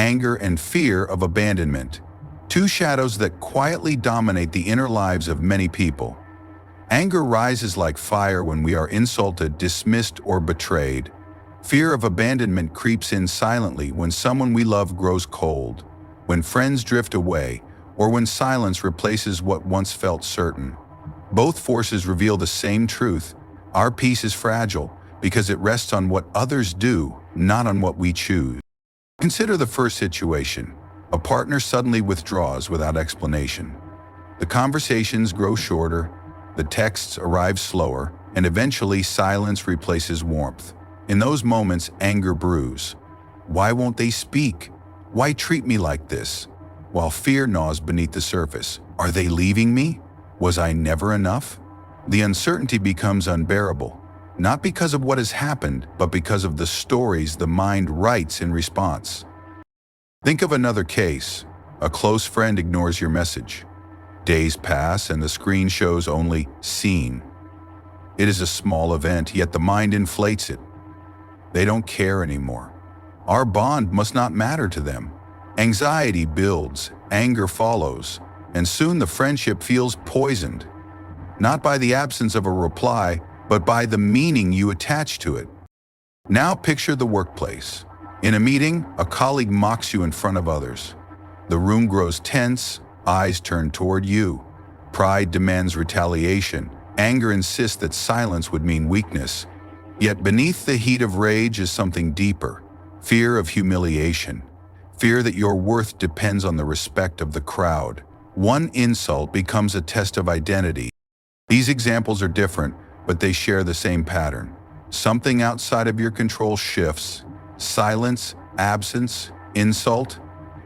anger and fear of abandonment, two shadows that quietly dominate the inner lives of many people. Anger rises like fire when we are insulted, dismissed, or betrayed. Fear of abandonment creeps in silently when someone we love grows cold, when friends drift away, or when silence replaces what once felt certain. Both forces reveal the same truth: our peace is fragile because it rests on what others do, not on what we choose. Consider the first situation. A partner suddenly withdraws without explanation. The conversations grow shorter, the texts arrive slower, and eventually silence replaces warmth. In those moments, anger brews. Why won't they speak? Why treat me like this? While fear gnaws beneath the surface. Are they leaving me? Was I never enough? The uncertainty becomes unbearable, not because of what has happened, but because of the stories the mind writes in response. Think of another case. A close friend ignores your message. Days pass and the screen shows only "seen." It is a small event, yet the mind inflates it. They don't care anymore. Our bond must not matter to them. Anxiety builds, anger follows, and soon the friendship feels poisoned. Not by the absence of a reply, but by the meaning you attach to it. Now picture the workplace. In a meeting, a colleague mocks you in front of others. The room grows tense, eyes turn toward you. Pride demands retaliation. Anger insists that silence would mean weakness. Yet beneath the heat of rage is something deeper: fear of humiliation. Fear that your worth depends on the respect of the crowd. One insult becomes a test of identity. These examples are different, but they share the same pattern. Something outside of your control shifts. Silence, absence, insult,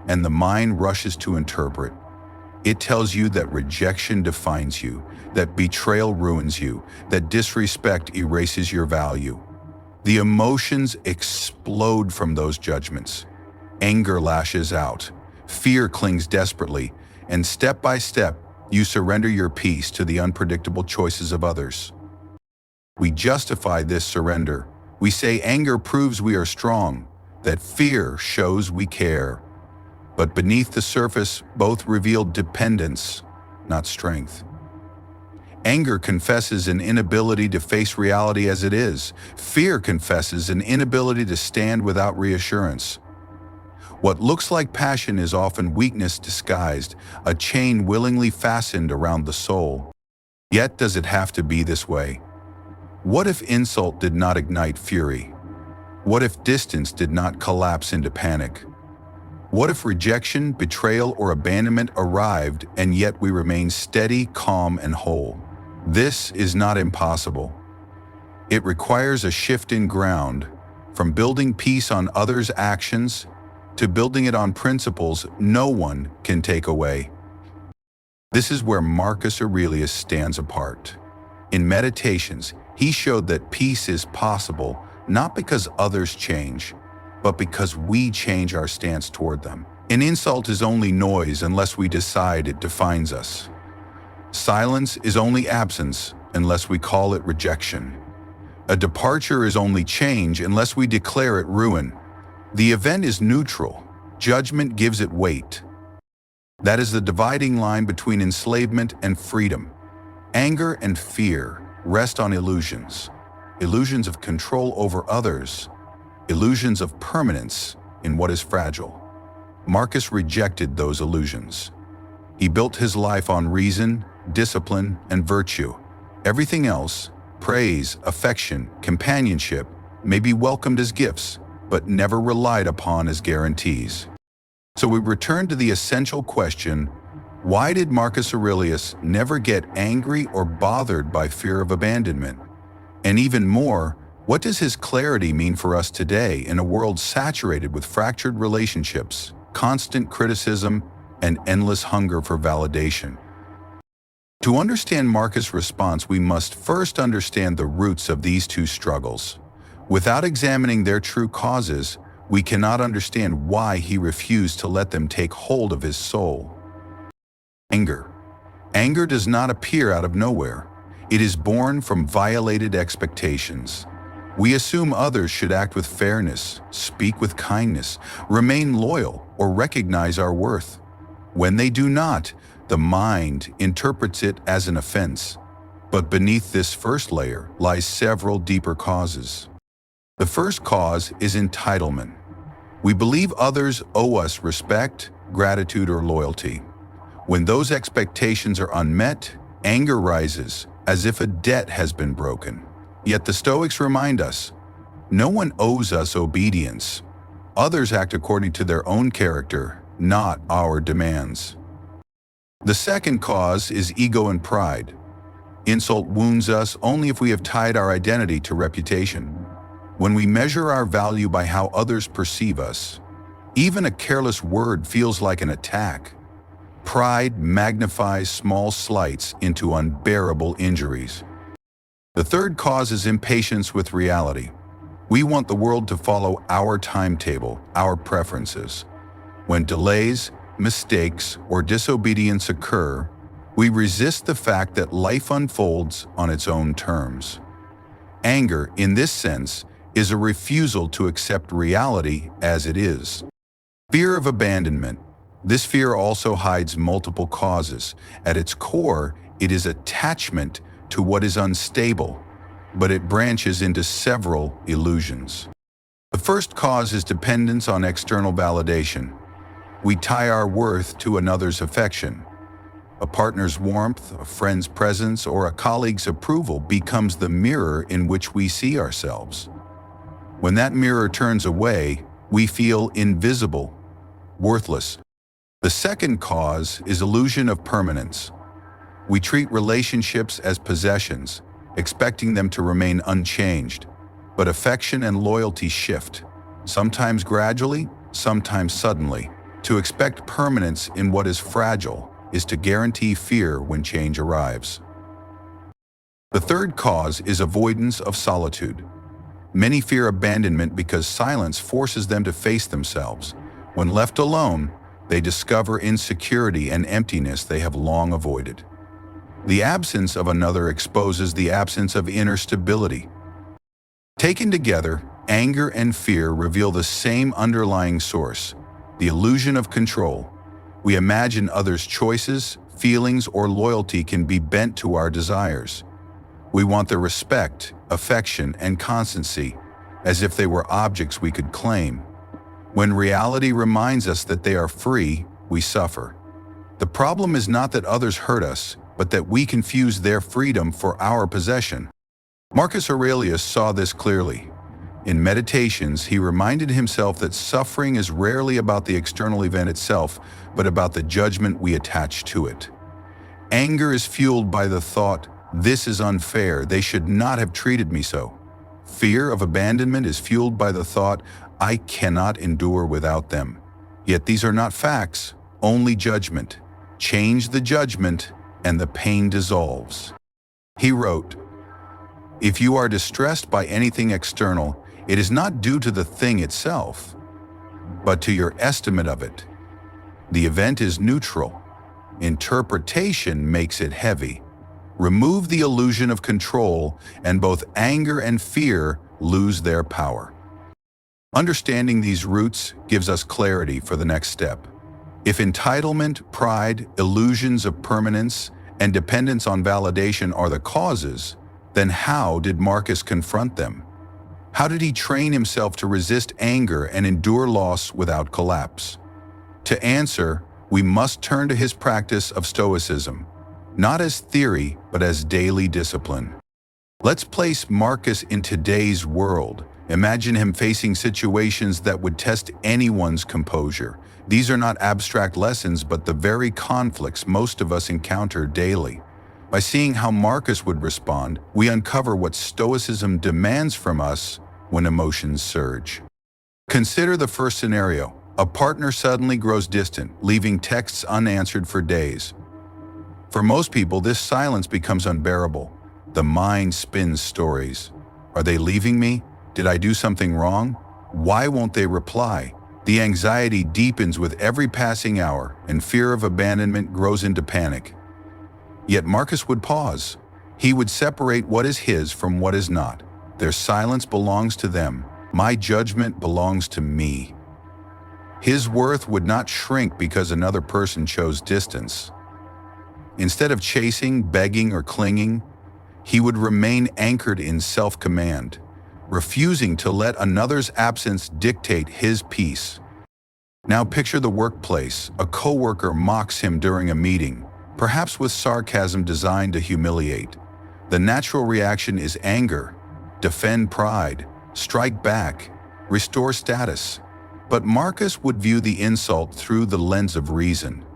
and the mind rushes to interpret. It tells you that rejection defines you, that betrayal ruins you, that disrespect erases your value. The emotions explode from those judgments. Anger lashes out, fear clings desperately, and step by step, you surrender your peace to the unpredictable choices of others. We justify this surrender. We say anger proves we are strong, that fear shows we care. But beneath the surface, both reveal dependence, not strength. Anger confesses an inability to face reality as it is. Fear confesses an inability to stand without reassurance. What looks like passion is often weakness disguised, a chain willingly fastened around the soul. Yet does it have to be this way? What if insult did not ignite fury? What if distance did not collapse into panic? What if rejection, betrayal, or abandonment arrived and yet we remained steady, calm, and whole? This is not impossible. It requires a shift in ground, from building peace on others' actions to building it on principles no one can take away. This is where Marcus Aurelius stands apart. In Meditations, he showed that peace is possible not because others change, but because we change our stance toward them. An insult is only noise unless we decide it defines us. Silence is only absence unless we call it rejection. A departure is only change unless we declare it ruin. The event is neutral. Judgment gives it weight. That is the dividing line between enslavement and freedom. Anger and fear rest on illusions. Illusions of control over others. Illusions of permanence in what is fragile. Marcus rejected those illusions. He built his life on reason, discipline, and virtue. Everything else, praise, affection, companionship, may be welcomed as gifts, but never relied upon as guarantees. So we return to the essential question: why did Marcus Aurelius never get angry or bothered by fear of abandonment? And even more, what does his clarity mean for us today in a world saturated with fractured relationships, constant criticism, and endless hunger for validation? To understand Marcus' response, we must first understand the roots of these two struggles. Without examining their true causes, we cannot understand why he refused to let them take hold of his soul. Anger. Anger does not appear out of nowhere. It is born from violated expectations. We assume others should act with fairness, speak with kindness, remain loyal, or recognize our worth. When they do not, the mind interprets it as an offense. But beneath this first layer lies several deeper causes. The first cause is entitlement. We believe others owe us respect, gratitude, or loyalty. When those expectations are unmet, anger rises, as if a debt has been broken. Yet the Stoics remind us, no one owes us obedience. Others act according to their own character, not our demands. The second cause is ego and pride. Insult wounds us only if we have tied our identity to reputation. When we measure our value by how others perceive us, even a careless word feels like an attack. Pride magnifies small slights into unbearable injuries. The third cause is impatience with reality. We want the world to follow our timetable, our preferences. When delays, mistakes, or disobedience occur, we resist the fact that life unfolds on its own terms. Anger, in this sense, is a refusal to accept reality as it is. Fear of abandonment. This fear also hides multiple causes. At its core, it is attachment to what is unstable, but it branches into several illusions. The first cause is dependence on external validation. We tie our worth to another's affection. A partner's warmth, a friend's presence, or a colleague's approval becomes the mirror in which we see ourselves. When that mirror turns away, we feel invisible, worthless. The second cause is illusion of permanence. We treat relationships as possessions, expecting them to remain unchanged. But affection and loyalty shift, sometimes gradually, sometimes suddenly. To expect permanence in what is fragile is to guarantee fear when change arrives. The third cause is avoidance of solitude. Many fear abandonment because silence forces them to face themselves. When left alone, they discover insecurity and emptiness they have long avoided. The absence of another exposes the absence of inner stability. Taken together, anger and fear reveal the same underlying source, the illusion of control. We imagine others' choices, feelings, or loyalty can be bent to our desires. We want their respect, affection, and constancy, as if they were objects we could claim. When reality reminds us that they are free, we suffer. The problem is not that others hurt us, but that we confuse their freedom for our possession. Marcus Aurelius saw this clearly. In Meditations, he reminded himself that suffering is rarely about the external event itself, but about the judgment we attach to it. Anger is fueled by the thought, "This is unfair, they should not have treated me so." Fear of abandonment is fueled by the thought, "I cannot endure without them." Yet these are not facts, only judgment. Change the judgment, and the pain dissolves. He wrote, "If you are distressed by anything external, it is not due to the thing itself, but to your estimate of it. The event is neutral. Interpretation makes it heavy. Remove the illusion of control, and both anger and fear lose their power." Understanding these roots gives us clarity for the next step. If entitlement, pride, illusions of permanence, and dependence on validation are the causes, then how did Marcus confront them? How did he train himself to resist anger and endure loss without collapse? To answer, we must turn to his practice of Stoicism, not as theory, but as daily discipline. Let's place Marcus in today's world. Imagine him facing situations that would test anyone's composure. These are not abstract lessons, but the very conflicts most of us encounter daily. By seeing how Marcus would respond, we uncover what Stoicism demands from us when emotions surge. Consider the first scenario. A partner suddenly grows distant, leaving texts unanswered for days. For most people, this silence becomes unbearable. The mind spins stories. Are they leaving me? Did I do something wrong? Why won't they reply? The anxiety deepens with every passing hour, and fear of abandonment grows into panic. Yet Marcus would pause. He would separate what is his from what is not. Their silence belongs to them. My judgment belongs to me. His worth would not shrink because another person chose distance. Instead of chasing, begging, or clinging, he would remain anchored in self-command, refusing to let another's absence dictate his peace. Now picture the workplace. A coworker mocks him during a meeting, perhaps with sarcasm designed to humiliate. The natural reaction is anger. Defend pride, strike back, restore status. But Marcus would view the insult through the lens of reason.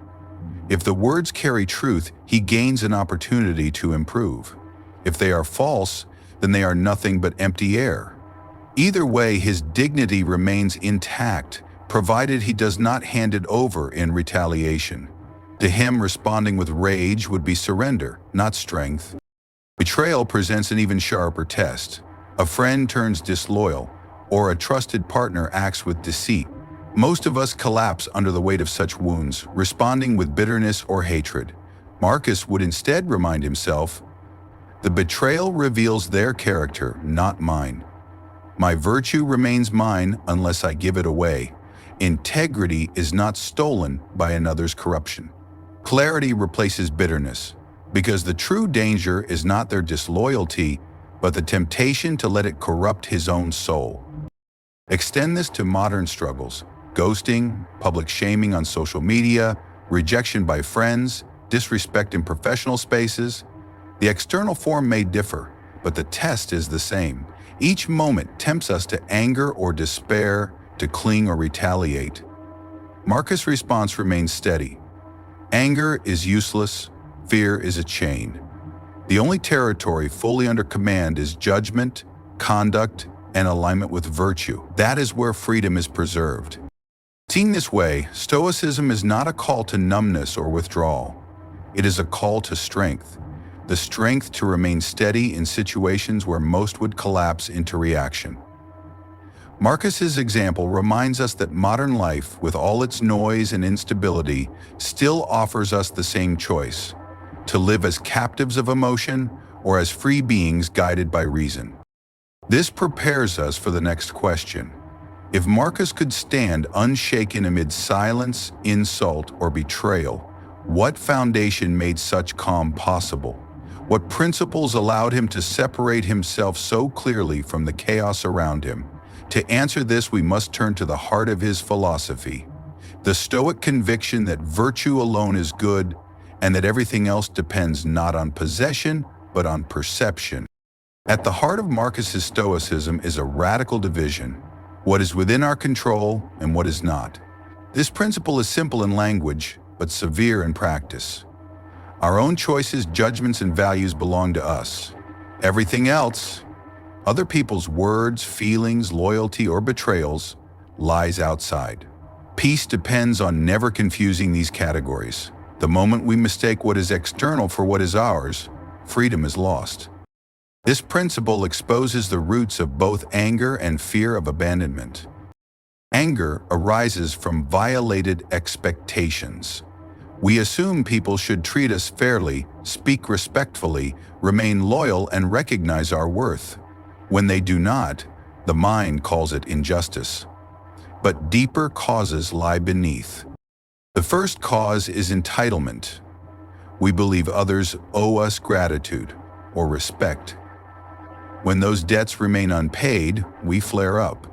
If the words carry truth, he gains an opportunity to improve. If they are false, then they are nothing but empty air. Either way, his dignity remains intact, provided he does not hand it over in retaliation. To him, responding with rage would be surrender, not strength. Betrayal presents an even sharper test. A friend turns disloyal, or a trusted partner acts with deceit. Most of us collapse under the weight of such wounds, responding with bitterness or hatred. Marcus would instead remind himself, "The betrayal reveals their character, not mine. My virtue remains mine unless I give it away. Integrity is not stolen by another's corruption." Clarity replaces bitterness, because the true danger is not their disloyalty, but the temptation to let it corrupt his own soul. Extend this to modern struggles: ghosting, public shaming on social media, rejection by friends, disrespect in professional spaces. The external form may differ, but the test is the same. Each moment tempts us to anger or despair, to cling or retaliate. Marcus' response remains steady. Anger is useless, fear is a chain. The only territory fully under command is judgment, conduct, and alignment with virtue. That is where freedom is preserved. Seen this way, Stoicism is not a call to numbness or withdrawal. It is a call to strength, the strength to remain steady in situations where most would collapse into reaction. Marcus's example reminds us that modern life, with all its noise and instability, still offers us the same choice: to live as captives of emotion or as free beings guided by reason. This prepares us for the next question. If Marcus could stand unshaken amid silence, insult, or betrayal, what foundation made such calm possible? What principles allowed him to separate himself so clearly from the chaos around him? To answer this, we must turn to the heart of his philosophy, the Stoic conviction that virtue alone is good, and that everything else depends not on possession, but on perception. At the heart of Marcus's Stoicism is a radical division: what is within our control and what is not. This principle is simple in language, but severe in practice. Our own choices, judgments, and values belong to us. Everything else, other people's words, feelings, loyalty, or betrayals, lies outside. Peace depends on never confusing these categories. The moment we mistake what is external for what is ours, freedom is lost. This principle exposes the roots of both anger and fear of abandonment. Anger arises from violated expectations. We assume people should treat us fairly, speak respectfully, remain loyal, and recognize our worth. When they do not, the mind calls it injustice. But deeper causes lie beneath. The first cause is entitlement. We believe others owe us gratitude or respect. When those debts remain unpaid, we flare up.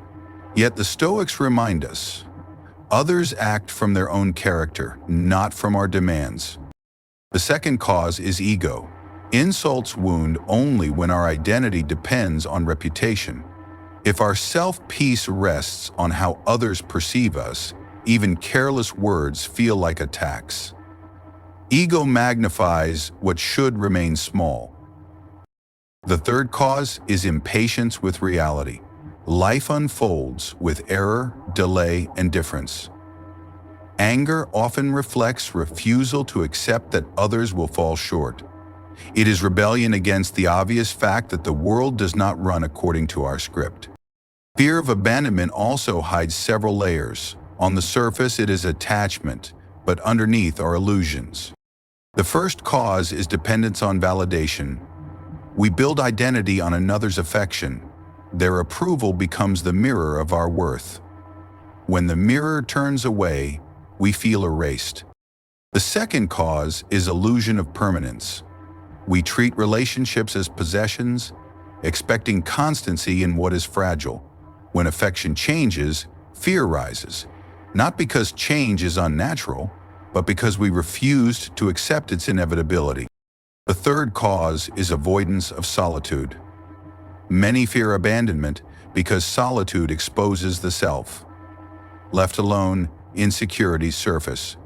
Yet the Stoics remind us, others act from their own character, not from our demands. The second cause is ego. Insults wound only when our identity depends on reputation. If our self-peace rests on how others perceive us, even careless words feel like attacks. Ego magnifies what should remain small. The third cause is impatience with reality. Life unfolds with error, delay, and difference. Anger often reflects refusal to accept that others will fall short. It is rebellion against the obvious fact that the world does not run according to our script. Fear of abandonment also hides several layers. On the surface, it is attachment, but underneath are illusions. The first cause is dependence on validation. We build identity on another's affection, their approval becomes the mirror of our worth. When the mirror turns away, we feel erased. The second cause is illusion of permanence. We treat relationships as possessions, expecting constancy in what is fragile. When affection changes, fear rises, not because change is unnatural, but because we refused to accept its inevitability. The third cause is avoidance of solitude. Many fear abandonment because solitude exposes the self. Left alone, insecurities surface.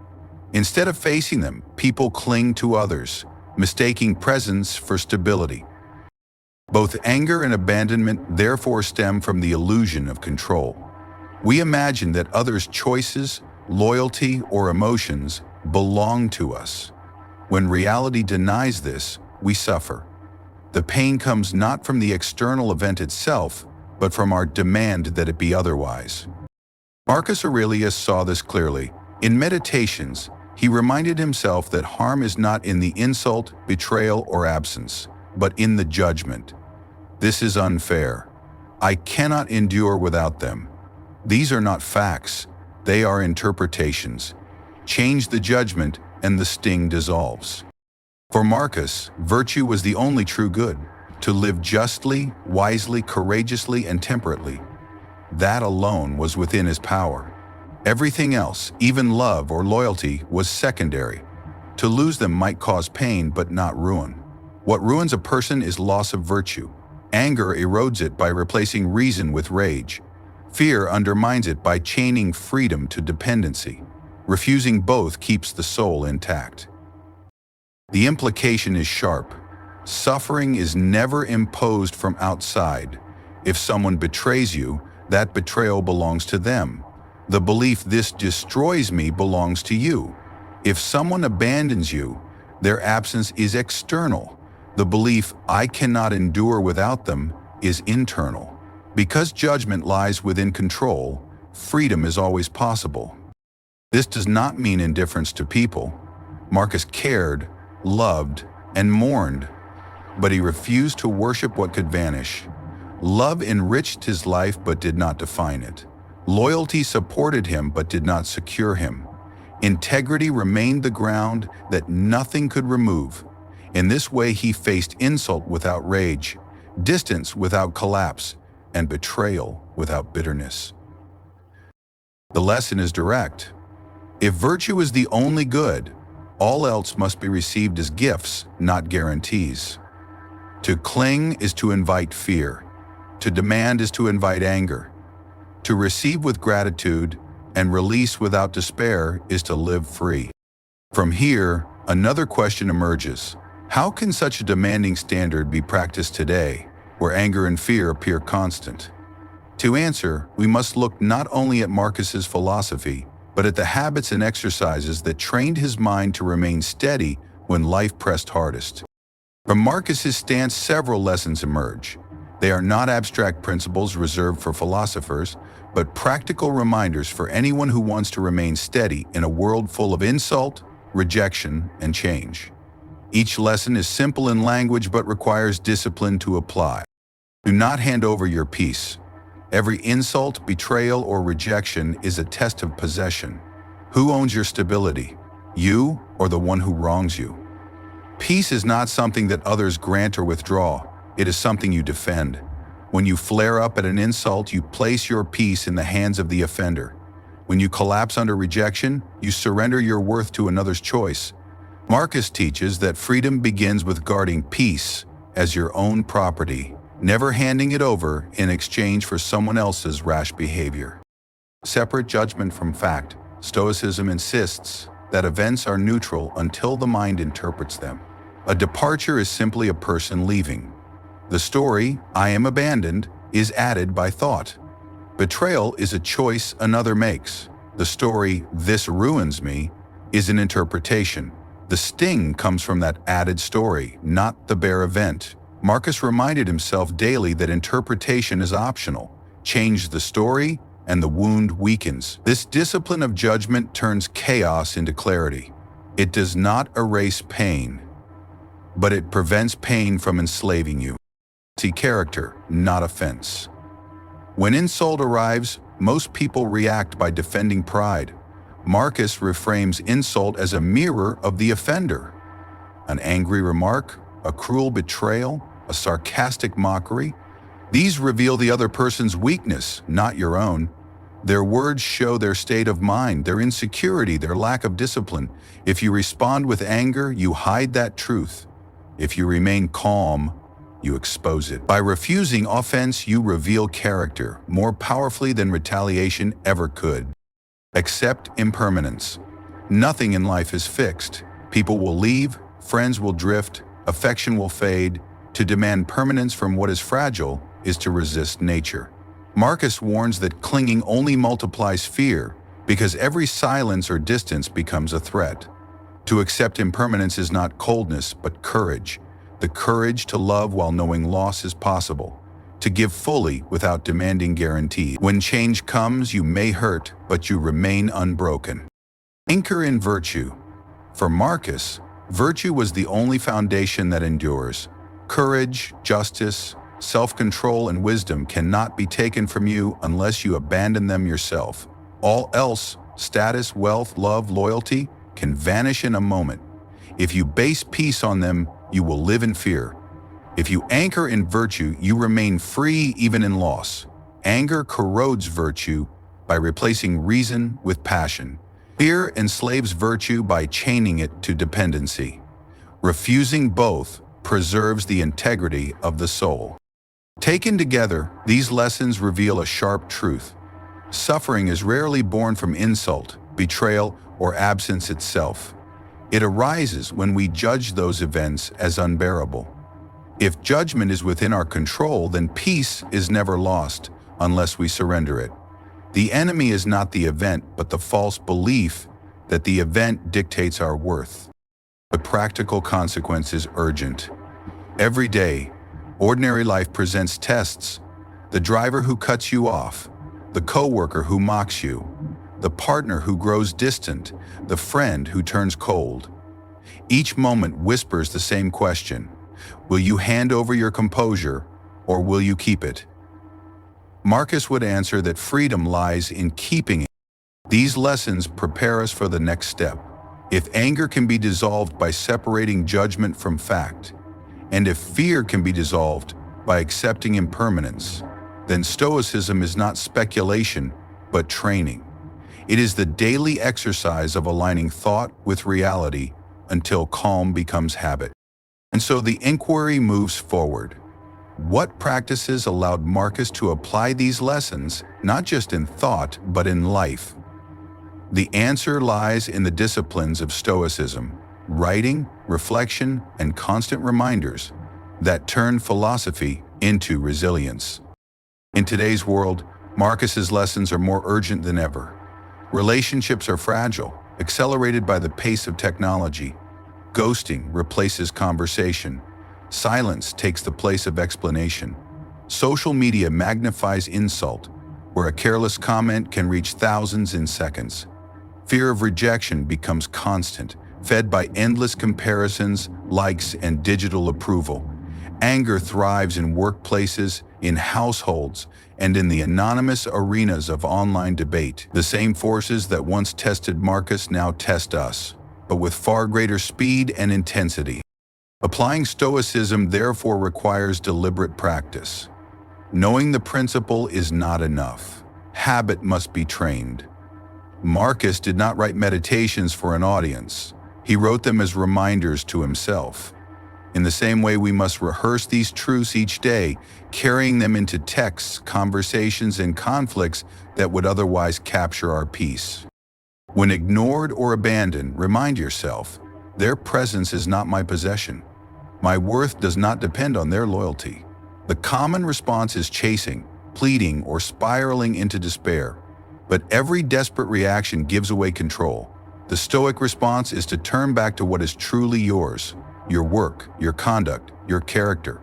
Instead of facing them, people cling to others, mistaking presence for stability. Both anger and abandonment therefore stem from the illusion of control. We imagine that others' choices, loyalty, or emotions belong to us. When reality denies this, we suffer. The pain comes not from the external event itself, but from our demand that it be otherwise. Marcus Aurelius saw this clearly. In Meditations, he reminded himself that harm is not in the insult, betrayal, or absence, but in the judgment. This is unfair. I cannot endure without them. These are not facts, they are interpretations. Change the judgment and the sting dissolves. For Marcus, virtue was the only true good, to live justly, wisely, courageously, and temperately. That alone was within his power. Everything else, even love or loyalty, was secondary. To lose them might cause pain but not ruin. What ruins a person is loss of virtue. Anger erodes it by replacing reason with rage. Fear undermines it by chaining freedom to dependency. Refusing both keeps the soul intact. The implication is sharp. Suffering is never imposed from outside. If someone betrays you, that betrayal belongs to them. The belief "this destroys me" belongs to you. If someone abandons you, their absence is external. The belief "I cannot endure without them" is internal. Because judgment lies within control, freedom is always possible. This does not mean indifference to people. Marcus cared, loved, and mourned, but he refused to worship what could vanish. Love enriched his life but did not define it. Loyalty supported him but did not secure him. Integrity remained the ground that nothing could remove. In this way he faced insult without rage, distance without collapse, and betrayal without bitterness. The lesson is direct. If virtue is the only good, all else must be received as gifts, not guarantees. To cling is to invite fear. To demand is to invite anger. To receive with gratitude and release without despair is to live free. From here, another question emerges. How can such a demanding standard be practiced today, where anger and fear appear constant? To answer, we must look not only at Marcus's philosophy, but at the habits and exercises that trained his mind to remain steady when life pressed hardest. From Marcus's stance, several lessons emerge. They are not abstract principles reserved for philosophers, but practical reminders for anyone who wants to remain steady in a world full of insult, rejection, and change. Each lesson is simple in language but requires discipline to apply. Do not hand over your peace. Every insult, betrayal, or rejection is a test of possession. Who owns your stability? You or the one who wrongs you? Peace is not something that others grant or withdraw. It is something you defend. When you flare up at an insult, you place your peace in the hands of the offender. When you collapse under rejection, you surrender your worth to another's choice. Marcus teaches that freedom begins with guarding peace as your own property, never handing it over in exchange for someone else's rash behavior. Separate judgment from fact. Stoicism insists that events are neutral until the mind interprets them. A departure is simply a person leaving. The story, "I am abandoned," is added by thought. Betrayal is a choice another makes. The story, "This ruins me," is an interpretation. The sting comes from that added story, not the bare event. Marcus reminded himself daily that interpretation is optional. Change the story, and the wound weakens. This discipline of judgment turns chaos into clarity. It does not erase pain, but it prevents pain from enslaving you. See character, not offense. When insult arrives, most people react by defending pride. Marcus reframes insult as a mirror of the offender. An angry remark, a cruel betrayal, a sarcastic mockery. These reveal the other person's weakness, not your own. Their words show their state of mind, their insecurity, their lack of discipline. If you respond with anger, you hide that truth. If you remain calm, you expose it. By refusing offense, you reveal character more powerfully than retaliation ever could. Accept impermanence. Nothing in life is fixed. People will leave, friends will drift, affection will fade. To demand permanence from what is fragile is to resist nature. Marcus warns that clinging only multiplies fear, because every silence or distance becomes a threat. To accept impermanence is not coldness, but courage. The courage to love while knowing loss is possible. To give fully without demanding guarantees. When change comes, you may hurt, but you remain unbroken. Anchor in virtue. For Marcus, virtue was the only foundation that endures. Courage, justice, self-control, and wisdom cannot be taken from you unless you abandon them yourself. All else, status, wealth, love, loyalty, can vanish in a moment. If you base peace on them, you will live in fear. If you anchor in virtue, you remain free even in loss. Anger corrodes virtue by replacing reason with passion. Fear enslaves virtue by chaining it to dependency. Refusing both preserves the integrity of the soul. Taken together, these lessons reveal a sharp truth. Suffering is rarely born from insult, betrayal, or absence itself. It arises when we judge those events as unbearable. If judgment is within our control, then peace is never lost unless we surrender it. The enemy is not the event, but the false belief that the event dictates our worth. The practical consequence is urgent. Every day, ordinary life presents tests. The driver who cuts you off, the coworker who mocks you, the partner who grows distant, the friend who turns cold. Each moment whispers the same question: will you hand over your composure, or will you keep it? Marcus would answer that freedom lies in keeping it. These lessons prepare us for the next step. If anger can be dissolved by separating judgment from fact, and if fear can be dissolved by accepting impermanence, then Stoicism is not speculation, but training. It is the daily exercise of aligning thought with reality until calm becomes habit. And so the inquiry moves forward. What practices allowed Marcus to apply these lessons, not just in thought, but in life? The answer lies in the disciplines of Stoicism: writing, reflection, and constant reminders that turn philosophy into resilience. In today's world, Marcus's lessons are more urgent than ever. Relationships are fragile, accelerated by the pace of technology. Ghosting replaces conversation. Silence takes the place of explanation. Social media magnifies insult, where a careless comment can reach thousands in seconds. Fear of rejection becomes constant, fed by endless comparisons, likes, and digital approval. Anger thrives in workplaces, in households, and in the anonymous arenas of online debate. The same forces that once tested Marcus now test us, but with far greater speed and intensity. Applying Stoicism therefore requires deliberate practice. Knowing the principle is not enough. Habit must be trained. Marcus did not write meditations for an audience. He wrote them as reminders to himself. In the same way, we must rehearse these truths each day, carrying them into texts, conversations, and conflicts that would otherwise capture our peace. When ignored or abandoned, remind yourself, their presence is not my possession. My worth does not depend on their loyalty. The common response is chasing, pleading, or spiraling into despair. But every desperate reaction gives away control. The Stoic response is to turn back to what is truly yours: your work, your conduct, your character.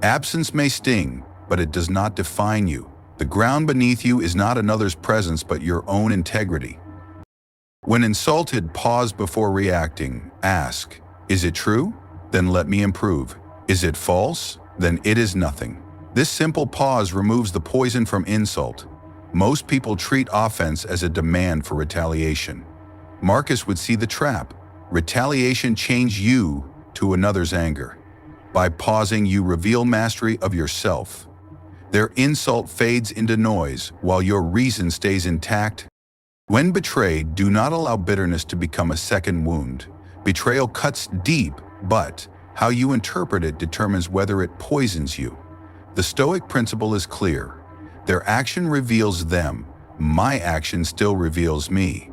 Absence may sting, but it does not define you. The ground beneath you is not another's presence, but your own integrity. When insulted, pause before reacting. Ask, is it true? Then let me improve. Is it false? Then it is nothing. This simple pause removes the poison from insult. Most people treat offense as a demand for retaliation. Marcus would see the trap. Retaliation chains you to another's anger. By pausing, you reveal mastery of yourself. Their insult fades into noise while your reason stays intact. When betrayed, do not allow bitterness to become a second wound. Betrayal cuts deep, but how you interpret it determines whether it poisons you. The Stoic principle is clear. Their action reveals them. My action still reveals me.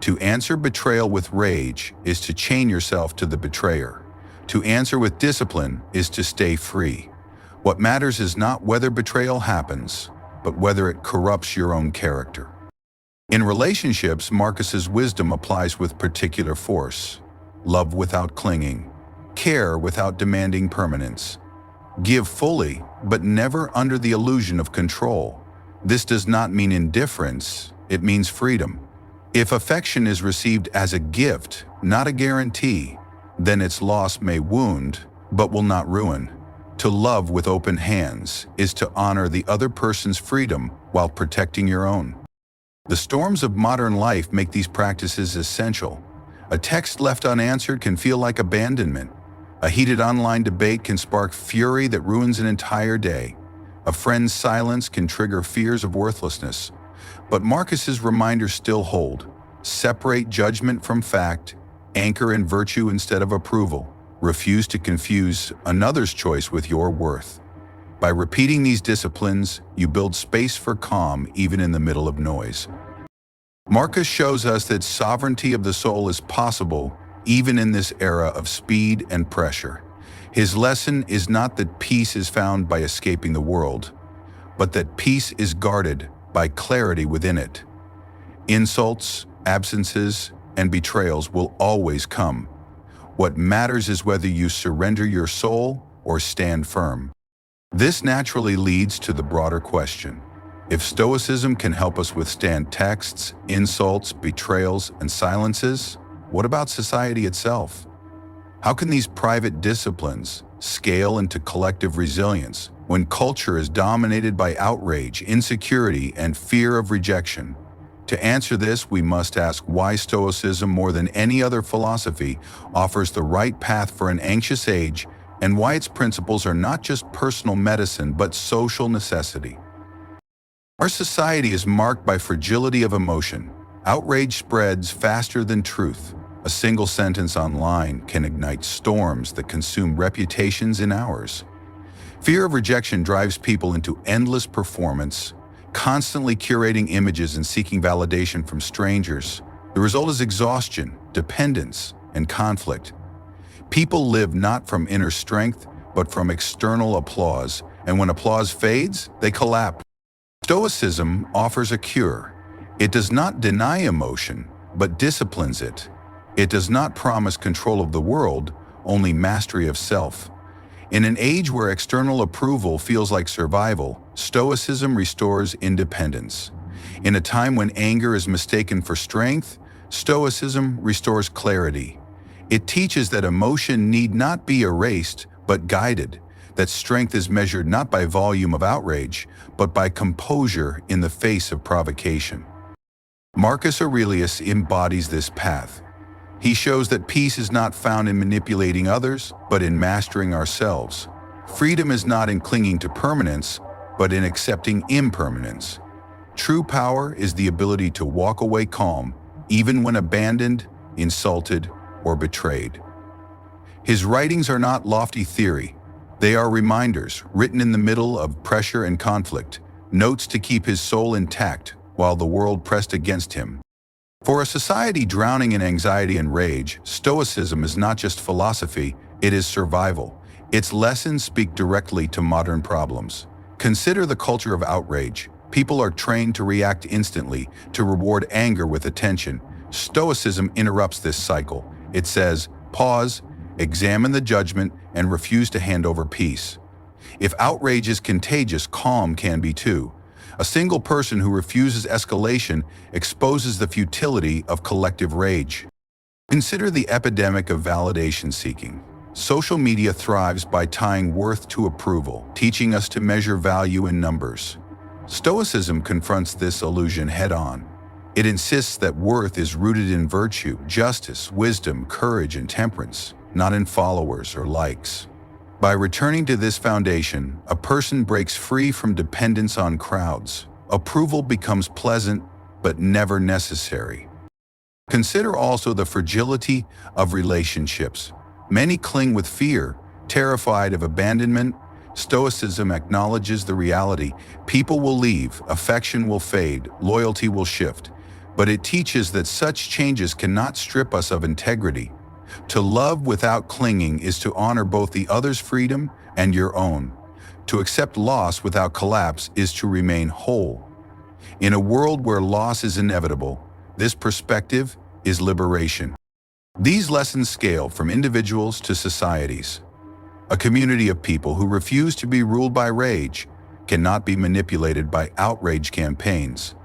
To answer betrayal with rage is to chain yourself to the betrayer. To answer with discipline is to stay free. What matters is not whether betrayal happens, but whether it corrupts your own character. In relationships, Marcus's wisdom applies with particular force. Love without clinging. Care without demanding permanence. Give fully, but never under the illusion of control. This does not mean indifference, it means freedom. If affection is received as a gift, not a guarantee, then its loss may wound, but will not ruin. To love with open hands is to honor the other person's freedom while protecting your own. The storms of modern life make these practices essential. A text left unanswered can feel like abandonment. A heated online debate can spark fury that ruins an entire day. A friend's silence can trigger fears of worthlessness. But Marcus's reminders still hold. Separate judgment from fact, anchor in virtue instead of approval. Refuse to confuse another's choice with your worth. By repeating these disciplines, you build space for calm even in the middle of noise. Marcus shows us that sovereignty of the soul is possible even in this era of speed and pressure. His lesson is not that peace is found by escaping the world, but that peace is guarded by clarity within it. Insults, absences, and betrayals will always come. What matters is whether you surrender your soul or stand firm. This naturally leads to the broader question. If Stoicism can help us withstand texts, insults, betrayals, and silences, what about society itself? How can these private disciplines scale into collective resilience when culture is dominated by outrage, insecurity, and fear of rejection? To answer this, we must ask why Stoicism, more than any other philosophy, offers the right path for an anxious age, and why its principles are not just personal medicine but social necessity. Our society is marked by fragility of emotion. Outrage spreads faster than truth. A single sentence online can ignite storms that consume reputations in hours. Fear of rejection drives people into endless performance, constantly curating images and seeking validation from strangers. The result is exhaustion, dependence, and conflict. People live not from inner strength, but from external applause, and when applause fades, they collapse. Stoicism offers a cure. It does not deny emotion, but disciplines it. It does not promise control of the world, only mastery of self. In an age where external approval feels like survival, Stoicism restores independence. In a time when anger is mistaken for strength, Stoicism restores clarity. It teaches that emotion need not be erased, but guided, that strength is measured not by volume of outrage, but by composure in the face of provocation. Marcus Aurelius embodies this path. He shows that peace is not found in manipulating others, but in mastering ourselves. Freedom is not in clinging to permanence, but in accepting impermanence. True power is the ability to walk away calm, even when abandoned, insulted, or betrayed. His writings are not lofty theory. They are reminders, written in the middle of pressure and conflict, notes to keep his soul intact while the world pressed against him. For a society drowning in anxiety and rage, Stoicism is not just philosophy, it is survival. Its lessons speak directly to modern problems. Consider the culture of outrage. People are trained to react instantly, to reward anger with attention. Stoicism interrupts this cycle. It says, pause, examine the judgment, and refuse to hand over peace. If outrage is contagious, calm can be too. A single person who refuses escalation exposes the futility of collective rage. Consider the epidemic of validation seeking. Social media thrives by tying worth to approval, teaching us to measure value in numbers. Stoicism confronts this illusion head-on. It insists that worth is rooted in virtue, justice, wisdom, courage, and temperance, not in followers or likes. By returning to this foundation, a person breaks free from dependence on crowds. Approval becomes pleasant, but never necessary. Consider also the fragility of relationships. Many cling with fear, terrified of abandonment. Stoicism acknowledges the reality: people will leave, affection will fade, loyalty will shift. But it teaches that such changes cannot strip us of integrity. To love without clinging is to honor both the other's freedom and your own. To accept loss without collapse is to remain whole. In a world where loss is inevitable, this perspective is liberation. These lessons scale from individuals to societies. A community of people who refuse to be ruled by rage cannot be manipulated by outrage campaigns.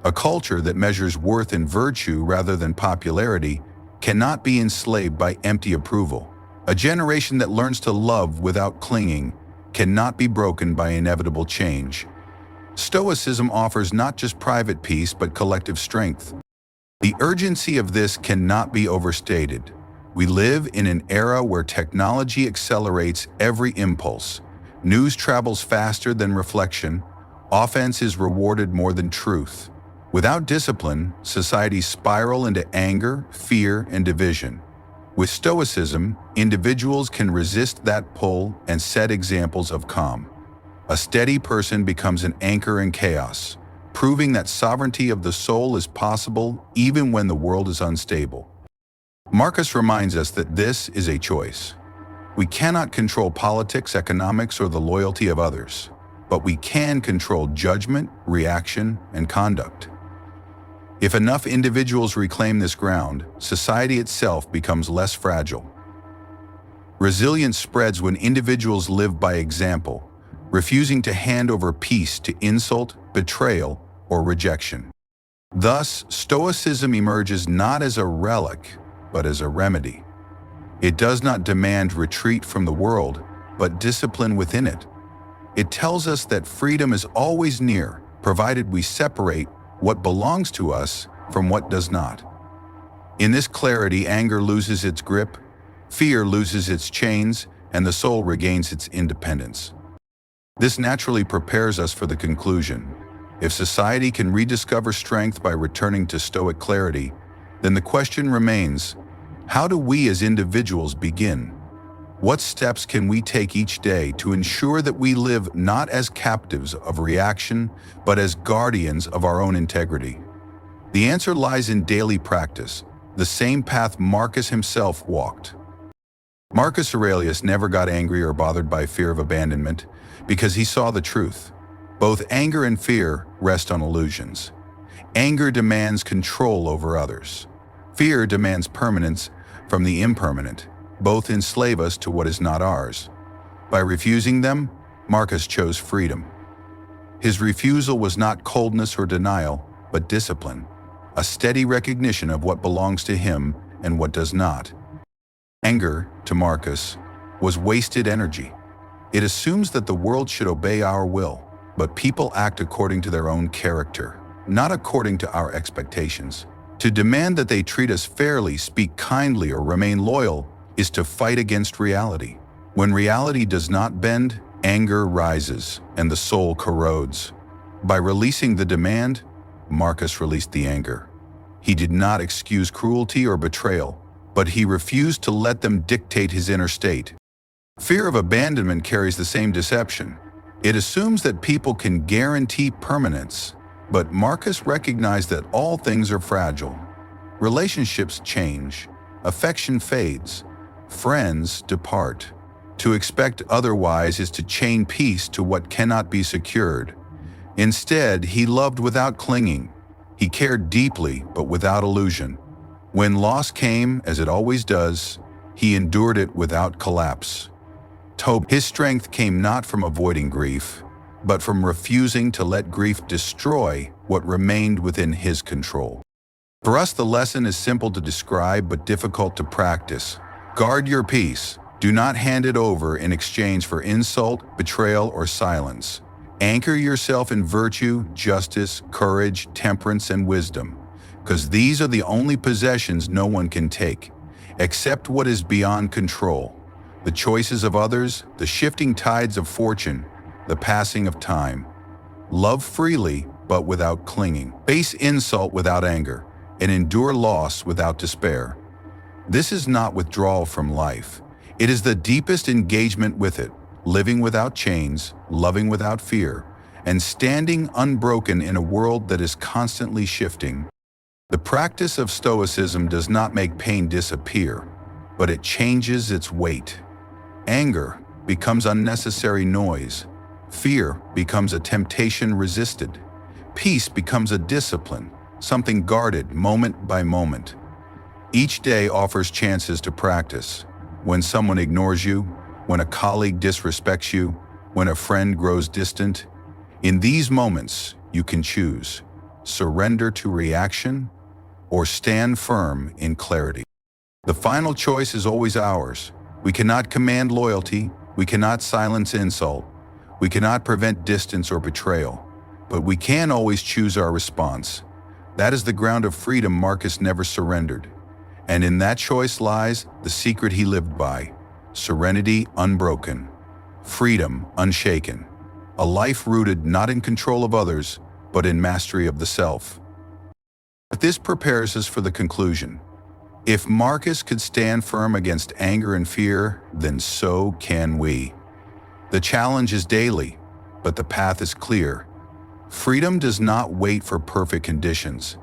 A culture that measures worth in virtue rather than popularity cannot be enslaved by empty approval. A generation that learns to love without clinging cannot be broken by inevitable change. Stoicism offers not just private peace but collective strength. The urgency of this cannot be overstated. We live in an era where technology accelerates every impulse. News travels faster than reflection. Offense is rewarded more than truth. Without discipline, societies spiral into anger, fear, and division. With Stoicism, individuals can resist that pull and set examples of calm. A steady person becomes an anchor in chaos, proving that sovereignty of the soul is possible even when the world is unstable. Marcus reminds us that this is a choice. We cannot control politics, economics, or the loyalty of others, but we can control judgment, reaction, and conduct. If enough individuals reclaim this ground, society itself becomes less fragile. Resilience spreads when individuals live by example, refusing to hand over peace to insult, betrayal, or rejection. Thus, Stoicism emerges not as a relic, but as a remedy. It does not demand retreat from the world, but discipline within it. It tells us that freedom is always near, provided we separate what belongs to us from what does not. In this clarity, anger loses its grip, fear loses its chains, and the soul regains its independence. This naturally prepares us for the conclusion. If society can rediscover strength by returning to Stoic clarity, then the question remains, how do we as individuals begin? What steps can we take each day to ensure that we live not as captives of reaction, but as guardians of our own integrity? The answer lies in daily practice, the same path Marcus himself walked. Marcus Aurelius never got angry or bothered by fear of abandonment because he saw the truth. Both anger and fear rest on illusions. Anger demands control over others. Fear demands permanence from the impermanent. Both enslave us to what is not ours. By refusing them, Marcus chose freedom. His refusal was not coldness or denial, but discipline, a steady recognition of what belongs to him and what does not. Anger, to Marcus, was wasted energy. It assumes that the world should obey our will, but people act according to their own character, not according to our expectations. To demand that they treat us fairly, speak kindly, or remain loyal is to fight against reality. When reality does not bend, anger rises and the soul corrodes. By releasing the demand, Marcus released the anger. He did not excuse cruelty or betrayal, but he refused to let them dictate his inner state. Fear of abandonment carries the same deception. It assumes that people can guarantee permanence, but Marcus recognized that all things are fragile. Relationships change, affection fades, friends depart. To expect otherwise is to chain peace to what cannot be secured. Instead, he loved without clinging. He cared deeply, but without illusion. When loss came, as it always does, he endured it without collapse. His strength came not from avoiding grief, but from refusing to let grief destroy what remained within his control. For us, the lesson is simple to describe but difficult to practice. Guard your peace, Do not hand it over in exchange for insult, betrayal, or silence. Anchor yourself in virtue, justice, courage, temperance, and wisdom, because these are the only possessions no one can take. Accept what is beyond control: the choices of others, the shifting tides of fortune, the passing of time. Love freely, but without clinging. Face insult without anger, and endure loss without despair. This is not withdrawal from life. It is the deepest engagement with it, living without chains, loving without fear, and standing unbroken in a world that is constantly shifting. The practice of Stoicism does not make pain disappear, but it changes its weight. Anger becomes unnecessary noise. Fear becomes a temptation resisted. Peace becomes a discipline, something guarded moment by moment. Each day offers chances to practice. When someone ignores you, when a colleague disrespects you, when a friend grows distant, in these moments you can choose: surrender to reaction or stand firm in clarity. The final choice is always ours. We cannot command loyalty, we cannot silence insult, we cannot prevent distance or betrayal, but we can always choose our response. That is the ground of freedom Marcus never surrendered. And in that choice lies the secret he lived by: serenity unbroken, freedom unshaken, a life rooted not in control of others, but in mastery of the self. But this prepares us for the conclusion. If Marcus could stand firm against anger and fear, then so can we. The challenge is daily, but the path is clear. Freedom does not wait for perfect conditions.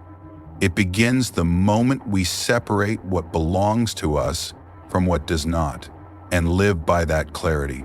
It begins the moment we separate what belongs to us from what does not, and live by that clarity.